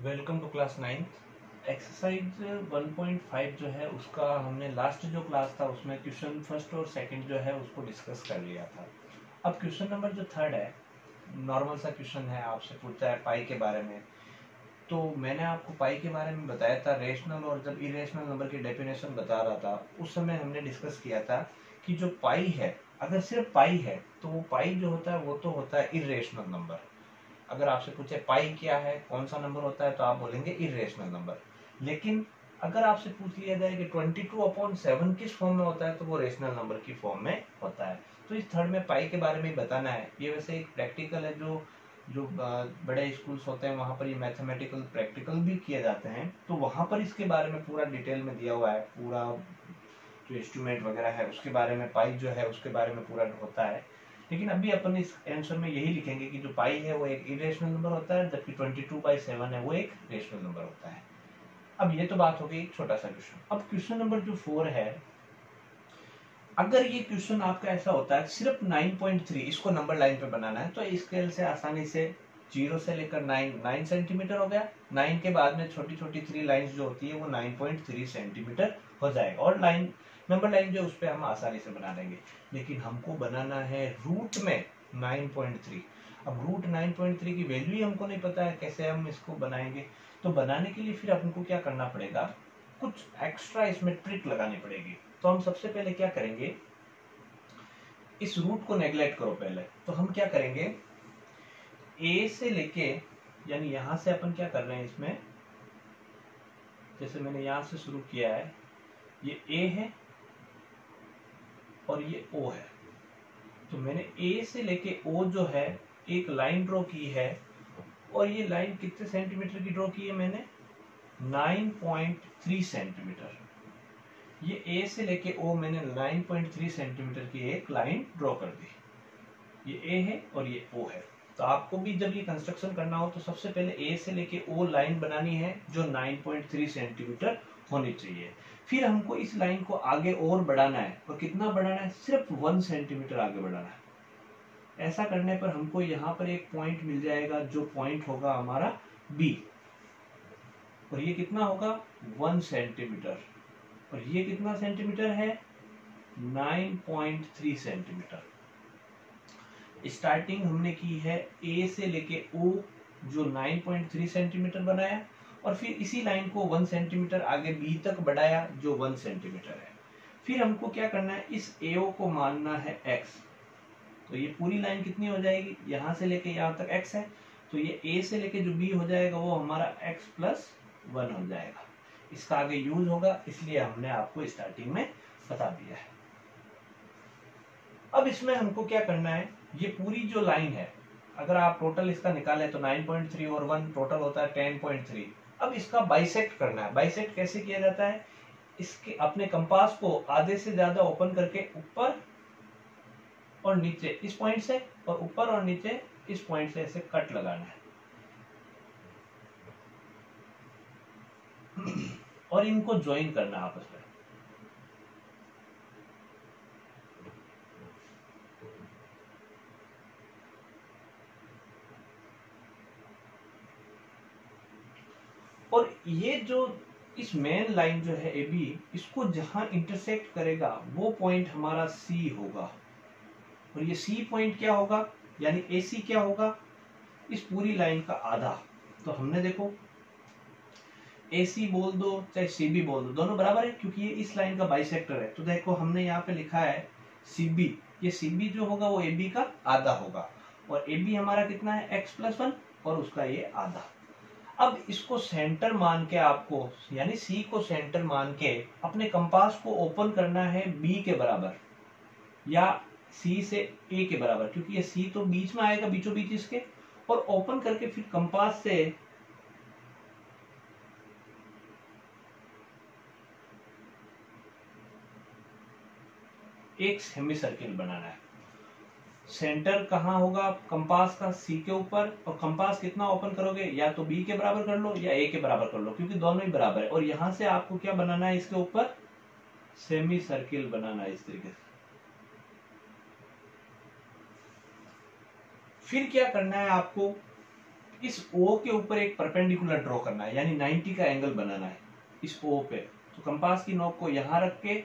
Welcome to class 9th। Exercise 1.5 जो है उसका हमने लास्ट जो क्लास था उसमें क्वेश्चन फर्स्ट और सेकंड जो है उसको डिस्कस कर लिया था। अब क्वेश्चन नंबर जो थर्ड है, नॉर्मल सा क्वेश्चन है, आपसे पूछता है पाई के बारे में। तो मैंने आपको पाई के बारे में बताया था, रेशनल और जब इरेशनल नंबर की डेफिनेशन बता रहा था उस समय हमने डिस्कस किया था कि जो पाई है, अगर सिर्फ पाई है तो वो पाई जो होता है वो तो होता है इरेशनल नंबर। अगर आपसे पूछे पाई क्या है, कौन सा नंबर होता है, तो आप बोलेंगे इरेशनल नंबर। लेकिन अगर आपसे पूछ लिया जाए कि 22/7 किस फॉर्म में होता है तो वो रेशनल नंबर की फॉर्म में होता है। तो इस थर्ड में पाई के बारे में बताना है। ये वैसे एक प्रैक्टिकल है, जो जो बड़े स्कूल्स होते हैं वहां पर ये मैथमेटिकल प्रैक्टिकल भी किए जाते हैं, तो वहां पर इसके बारे में पूरा डिटेल में दिया हुआ है। पूरा जो इंस्ट्रूमेंट वगैरह है उसके बारे में, पाई जो है उसके बारे में पूरा होता है। लेकिन अभी अपन इस आंसर में यही लिखेंगे कि जो पाई है वो एक इरेशनल नंबर होता है, जबकि 22/7 है वो एक रेशनल नंबर होता है। अब ये तो बात हो गई छोटा सा क्वेश्चन। अब क्वेश्चन नंबर जो 4 है, अगर ये क्वेश्चन आपका ऐसा होता है सिर्फ 9.3 इसको नंबर लाइन पे बनाना है, तो इस स्केल से आसानी से 0 से लेकर 9 सेंटीमीटर हो गया। 9 के बाद में छोटी छोटी 3 लाइंस जो होती है वो 9.3 सेंटीमीटर हो जाएगा, और लाइन नंबर लाइन जो उस पर हम आसानी से बना देंगे। लेकिन हमको बनाना है रूट में 9.3। अब रूट 9.3 की वैल्यू ही हमको नहीं पता है, कैसे हम इसको बनाएंगे। तो बनाने के लिए फिर हमको क्या करना पड़ेगा, कुछ एक्स्ट्रा इसमें ट्रिक लगानी पड़ेगी। तो हम सबसे पहले क्या करेंगे, इस रूट को नेग्लेक्ट करो पहले। तो हम क्या करेंगे, ए से लेके, यानी यहां से अपन क्या कर रहे हैं इसमें, जैसे मैंने यहां से शुरू किया है, ये ए है और ये ओ है। तो मैंने ए से लेके ओ जो है एक लाइन ड्रॉ की है, और ये लाइन कितने सेंटीमीटर की ड्रॉ की है मैंने, 9.3 सेंटीमीटर। ये ए से लेके ओ मैंने 9.3 सेंटीमीटर की एक लाइन ड्रॉ कर दी। ये ए है और ये ओ है। तो आपको भी जब ये कंस्ट्रक्शन करना हो तो सबसे पहले ए से लेके ओ लाइन बनानी है जो 9.3 सेंटीमीटर होनी चाहिए। फिर हमको इस लाइन को आगे और बढ़ाना है, और कितना बढ़ाना है, सिर्फ 1 सेंटीमीटर आगे बढ़ाना है। ऐसा करने पर हमको यहाँ पर एक पॉइंट मिल जाएगा, जो पॉइंट होगा हमारा बी, और ये कितना होगा 1 सेंटीमीटर, और ये कितना सेंटीमीटर है 9.3 सेंटीमीटर। स्टार्टिंग हमने की है ए से लेके ओ जो 9.3 सेंटीमीटर बनाया, और फिर इसी लाइन को 1 सेंटीमीटर आगे बी तक बढ़ाया जो 1 सेंटीमीटर है। फिर हमको क्या करना है, इस एओ को मानना है एक्स। तो ये पूरी लाइन कितनी हो जाएगी, यहां से लेके यहां तक एक्स है, तो ये ए से लेके जो बी हो जाएगा वो हमारा x+1 हो जाएगा। इसका आगे यूज होगा, इसलिए हमने आपको स्टार्टिंग में बता दिया है। अब इसमें हमको क्या करना है, ये पूरी जो लाइन है, अगर आप टोटल इसका निकालें तो 9.3 और 1 टोटल होता है 10.3। अब इसका बाइसेक्ट करना है। बाइसेक्ट कैसे किया जाता है, इसके अपने कंपास को आधे से ज्यादा ओपन करके ऊपर और नीचे इस पॉइंट से, और ऊपर और नीचे इस पॉइंट से ऐसे कट लगाना है, और इनको ज्वाइन करना आपस में। और ये जो इस मेन लाइन जो है ए बी, इसको जहां इंटरसेक्ट करेगा वो पॉइंट हमारा सी होगा, और ये सी पॉइंट क्या होगा, यानी ए सी क्या होगा, इस पूरी लाइन का आधा। तो हमने देखो ए सी बोल दो चाहे सी बी बोल दो, दोनों बराबर है क्योंकि ये इस लाइन का बाइसेक्टर है। तो देखो हमने यहाँ पे लिखा है सी बी, ये सी बी जो होगा वो ए बी का आधा होगा, और ए बी हमारा कितना है x+1, और उसका ये आधा। अब इसको सेंटर मान के आपको, यानी सी को सेंटर मान के अपने कंपास को ओपन करना है बी के बराबर, या सी से ए के बराबर, क्योंकि ये सी तो बीच में आएगा, बीचों बीच इसके, और ओपन करके फिर कंपास से एक सेमी सर्किल बनाना है। सेंटर कहाँ होगा कंपास का, सी के ऊपर, और कंपास कितना ओपन करोगे, या तो बी के बराबर कर लो या ए के बराबर कर लो, क्योंकि दोनों ही बराबर है। और यहां से आपको क्या बनाना है, इसके ऊपर सेमी सर्किल बनाना है इस तरीके से। फिर क्या करना है आपको, इस O के ऊपर एक परपेंडिकुलर ड्रॉ करना है, यानी 90 का एंगल बनाना है इस O पे। तो कंपास की नोक को यहां रख के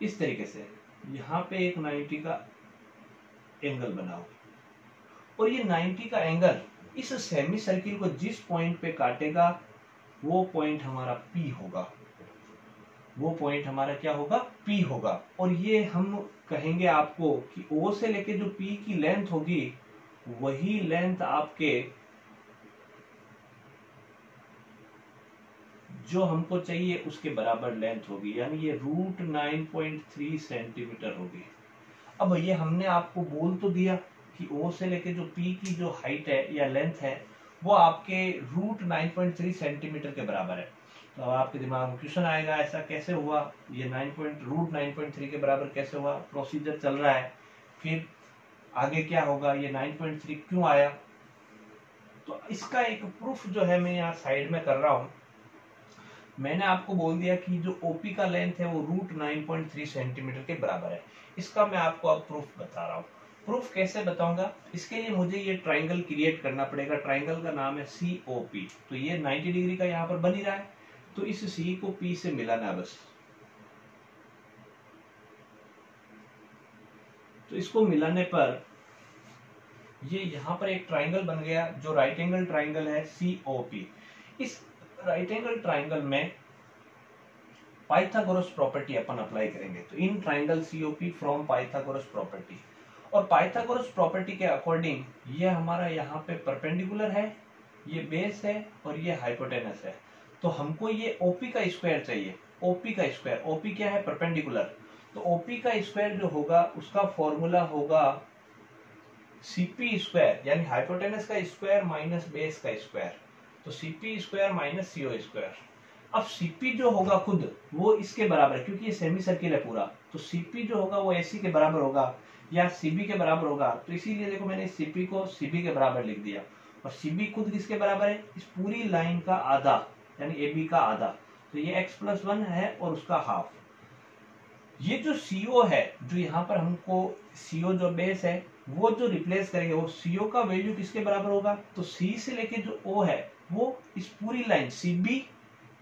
इस तरीके से यहां पे एक 90 का एंगल बनाओ, और ये 90 का एंगल इस सेमी सर्किल को जिस पॉइंट पे काटेगा वो पॉइंट हमारा P होगा, वो पॉइंट हमारा क्या होगा, P होगा। और ये हम कहेंगे आपको कि O से लेके जो P की लेंथ होगी वही लेंथ आपके जो हमको चाहिए उसके बराबर लेंथ होगी, यानी ये √9.3 सेंटीमीटर होगी। अब ये हमने आपको बोल तो दिया कि O से लेके जो P की जो हाइट है या लेंथ है वो आपके √9.3 सेंटीमीटर के बराबर है। तो अब आपके दिमाग में क्वेश्चन आएगा ऐसा कैसे हुआ, ये √9.3 के बराबर कैसे हुआ, प्रोसीजर चल रहा है, फिर आगे क्या होगा, ये 9.3 क्यों आया। तो इसका एक प्रूफ जो है मैं यहाँ साइड में कर रहा हूं। मैंने आपको बोल दिया कि जो ओपी का लेंथ है वो √9.3 सेंटीमीटर के बराबर है। इसका मैं आपको अब प्रूफ बता रहा हूँ। प्रूफ कैसे बताऊंगा, इसके लिए मुझे ये ट्राइंगल क्रिएट करना पड़ेगा। ट्राइंगल का नाम है COP। तो ये 90 डिग्री का यहाँ पर बन ही रहा है, तो इस C को P से मिलाना है बस। तो इसको मिलाने पर ये यहाँ पर एक ट्राइंगल बन गया जो राइट एंगल ट्राइंगल है COP। इस राइट एंगल ट्राइंगल में पाइथागोरस प्रॉपर्टी अपन अप्लाई करेंगे। तो in triangle COP from Pythagoras property, और पाइथागोरस प्रॉपर्टी के अकॉर्डिंग ये हमारा यहाँ पे परपेंडिकुलर है, ये बेस है और ये हाइपोटेनस है। तो हमको ये OP का स्क्वायर चाहिए। OP का स्क्वायर, OP क्या है, परपेंडिकुलर। तो OP का स्क्वायर जो होगा उसका फॉर्मूला होगा CP स्क्वायर, यानी हाइपोटेनस का स्क्वायर माइनस बेस का स्क्वायर। तो CP square minus CO square. अब CP जो होगा खुद वो इसके बराबर है, क्योंकि ये सेमी सर्किल है पूरा। तो CP जो होगा वो AC के बराबर होगा या CB के बराबर होगा। तो इसीलिए देखो मैंने CP को CB के बराबर लिख दिया, और CB खुद किसके बराबर है, इस पूरी लाइन का आधा, यानी AB का आधा। तो ये x+1 है और उसका हाफ। ये जो CO है, जो यहाँ पर हमको CO जो बेस है वो जो रिप्लेस करेंगे, वो CO का वैल्यू किसके बराबर होगा, तो C से लेके जो O है वो इस पूरी लाइन CB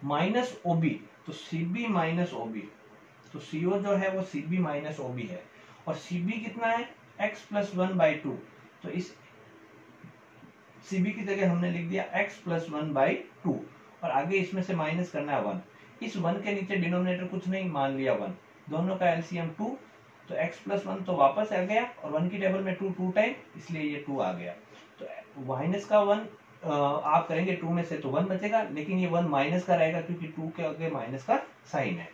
माइनस OB। तो CB माइनस OB, तो CO जो है वो CB माइनस OB है, और CB कितना है, x+1/2। तो इस CB की जगह हमने लिख दिया x+1/2, और आगे इसमें से माइनस करना है 1। इस 1 के नीचे डिनोमिनेटर कुछ नहीं, मान लिया 1, दोनों का LCM 2। तो x+1 तो वापस आ गया, और 1 की टेबल में 2 टाइम, इसलिए ये 2 आ गया। तो माइनस का 1 आप करेंगे 2 में से तो 1 बचेगा, लेकिन ये 1 माइनस का रहेगा क्योंकि 2 के आगे माइनस का साइन है।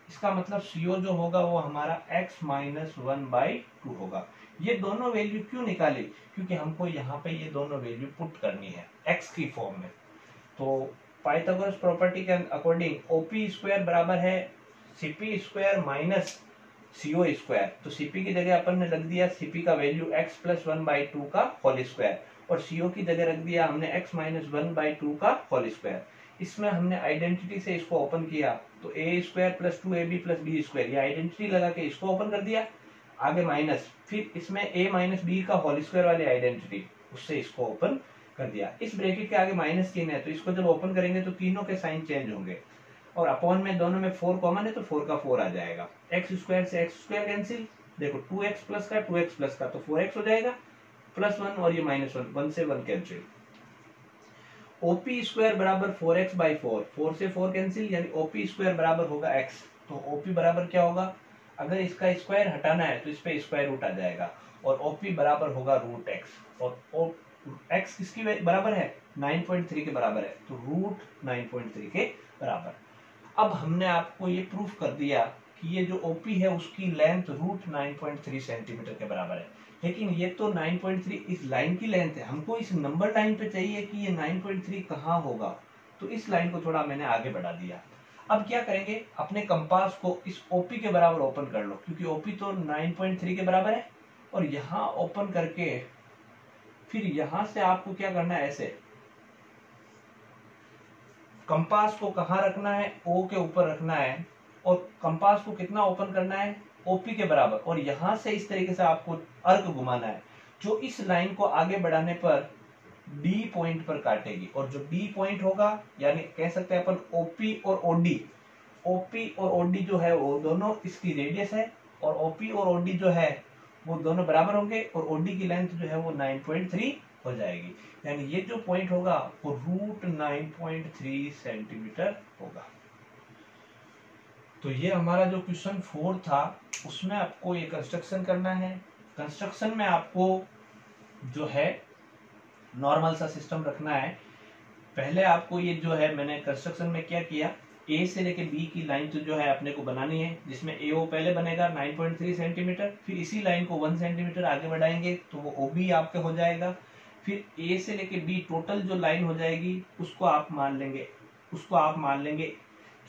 इसका मतलब CO जो होगा वो हमारा x-1/2 होगा। ये दोनों वैल्यू क्यों निकाली, क्योंकि हमको यहाँ पे ये दोनों वैल्यू पुट करनी है x की फॉर्म में। तो पाइथागोरस प्रॉपर्टी के अकॉर्डिंग OP स्क्वायर बराबर है CP square minus CO square. तो CP की जगह अपन ने रख दिया CP का वैल्यू x+1/2 का होल स्क्वायर, और CO की जगह रख दिया हमने x-1/2 का होल स्क्वायर। इसमें हमने आइडेंटिटी से इसको ओपन किया, तो a² + 2ab + b स्क्वायर, ये आइडेंटिटी लगा के इसको ओपन कर दिया, आगे माइनस, फिर इसमें a - b का होल स्क्वायर वाली आइडेंटिटी, उससे इसको ओपन कर दिया। इस ब्रैकेट के आगे माइनस चिन्ह है, तो इसको जब ओपन करेंगे तो तीनों के साइन चेंज होंगे, और अपॉन में दोनों में 4 कॉमन है तो 4 का 4 आ जाएगा। x² से x² कैंसिल, देखो 2x प्लस का 2x प्लस का तो 4x हो जाएगा, +1 और ये -1, 1 से 1 कैंसिल। OP स्क्वायर बराबर 4x/4, 4 से 4 कैंसिल, यानी OP स्क्वायर बराबर होगा x। तो OP बराबर क्या होगा, अगर इसका स्क्वायर हटाना है तो इस पे स्क्वायर रूट आ जाएगा, और OP बराबर होगा √x, और x किसकी बराबर है, 9.3 के बराबर है, तो √9.3 के बराबर। अब हमने आपको ये प्रूफ कर दिया कि ये जो OP है उसकी लेंथ √9.3 सेंटीमीटर के बराबर है। लेकिन ये तो 9.3 इस लाइन की लेंथ है, हमको इस नंबर लाइन पे चाहिए कि ये 9.3 कहाँ होगा, तो इस लाइन को थोड़ा मैंने आगे बढ़ा दिया। अब क्या करेंगे, अपने कंपास को इस OP के बराबर ओपन कर लो, क्योंकि OP तो 9.3 के बराबर है, और यहाँ ओपन करके फिर यहां से आपको क्या करना है, ऐसे कंपास को कहां रखना है, O के ऊपर रखना है, और कंपास को कितना ओपन करना है, OP के बराबर, और यहां से इस तरीके से आपको अर्क घुमाना है जो इस लाइन को आगे बढ़ाने पर D पॉइंट पर काटेगी। और जो D पॉइंट होगा, यानी कह सकते हैं अपन OP और OP और OD जो है वो दोनों इसकी रेडियस है, और OP और OD जो है वो दोनों बराबर होंगे, और OD की लेंथ जो है वो 9.3 हो जाएगी। यानी ये जो पॉइंट होगा वो √9.3 सेंटीमीटर होगा। तो ये हमारा जो क्वेश्चन 4 था, उसमें आपको ये कंस्ट्रक्शन करना है। कंस्ट्रक्शन में आपको जो है नॉर्मल सा सिस्टम रखना है। पहले आपको ये जो है, मैंने कंस्ट्रक्शन में क्या किया, ए से लेके बी की लाइन तो जो है अपने को बनानी है, जिसमें AO पहले बनेगा 9.3 सेंटीमीटर, फिर इसी लाइन को 1 सेंटीमीटर आगे बढ़ाएंगे तो वो OB आपके हो जाएगा। फिर A से लेके B टोटल जो लाइन हो जाएगी उसको आप मान लेंगे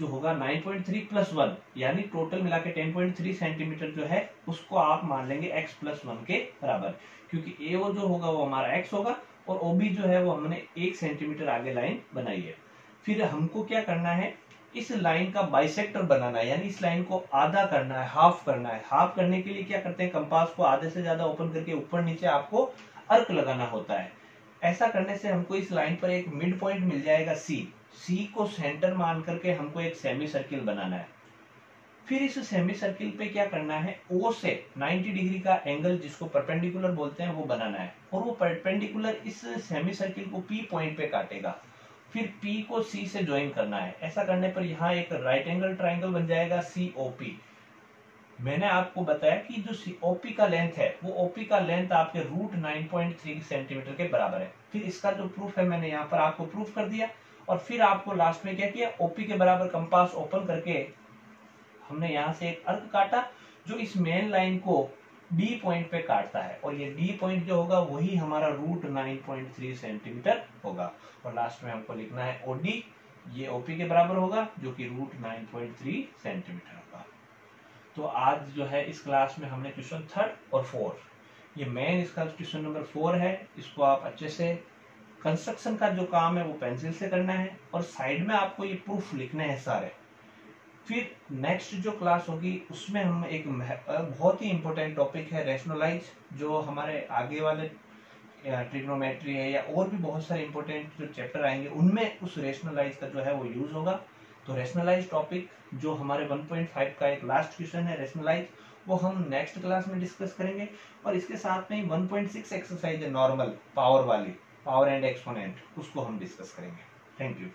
जो होगा 9.3 प्लस 1, यानी टोटल मिला के 10.3 सेंटीमीटर जो है उसको आप मान लेंगे x प्लस 1 के बराबर, क्योंकि AO जो होगा वो हमारा x होगा, और OB जो है वो हमने 1 सेंटीमीटर आगे लाइन बनाई है। फिर हमको क्या करना है, इस लाइन का बाइसेक्टर बनाना है, यानी इस लाइन को आधा करना है, हाफ करना है। हाफ करने के लिए क्या करते हैं, कंपास को आधे से ज्यादा ओपन करके ऊपर नीचे आपको अर्क लगाना होता है। ऐसा करने से हमको इस लाइन पर एक मिड पॉइंट मिल जाएगा C को सेंटर मान करके हमको एक सेमी सर्किल बनाना है। फिर इस सेमी सर्किल पे क्या करना है, O से 90 डिग्री का एंगल, जिसको परपेंडिकुलर बोलते हैं, वो बनाना है, और वो परपेंडिकुलर इस सेमी सर्किल को P पॉइंट पे काटेगा। फिर P को C से ज्वाइन करना है। ऐसा करने पर यहाँ एक राइट एंगल ट्राइंगल बन जाएगा COP। मैंने आपको बताया कि जो OP का लेंथ है वो OP का लेंथ आपके √9.3 सेंटीमीटर के बराबर है। फिर इसका जो प्रूफ है मैंने यहाँ पर आपको प्रूफ कर दिया, और फिर आपको लास्ट में क्या किया, OP के बराबर कंपास ओपन करके हमने यहाँ से एक अर्क काटा जो इस मेन लाइन को D पॉइंट पे काटता है, और ये D पॉइंट जो होगा वही हमारा √9.3 सेंटीमीटर होगा। और लास्ट में हमको लिखना है OD, ये OP के बराबर होगा जो कि √9.3 सेंटीमीटर होगा। तो आज जो है इस क्लास में हमने क्वेश्चन 3 और 4, ये मेन इसका क्वेश्चन नंबर 4 है, इसको आप अच्छे से, कंस्ट्रक्शन का जो काम है वो पेंसिल से करना है, और साइड में आपको ये प्रूफ लिखने हैं सारे। फिर नेक्स्ट जो क्लास होगी उसमें हम एक बहुत ही इंपॉर्टेंट टॉपिक है रेशनलाइज, जो हमारे आगे वाले ट्रिग्नोमेट्री है या और भी बहुत सारे इंपॉर्टेंट जो चैप्टर आएंगे उनमें उस रेशनलाइज का जो है वो यूज होगा। तो रेशनलाइज टॉपिक जो हमारे 1.5 का एक लास्ट क्वेश्चन है रेशनलाइज, वो हम नेक्स्ट क्लास में डिस्कस करेंगे। और इसके साथ में 1.6 एक्सरसाइज है नॉर्मल पावर वाली, पावर एंड एक्सपोनेंट, उसको हम डिस्कस करेंगे। Thank you.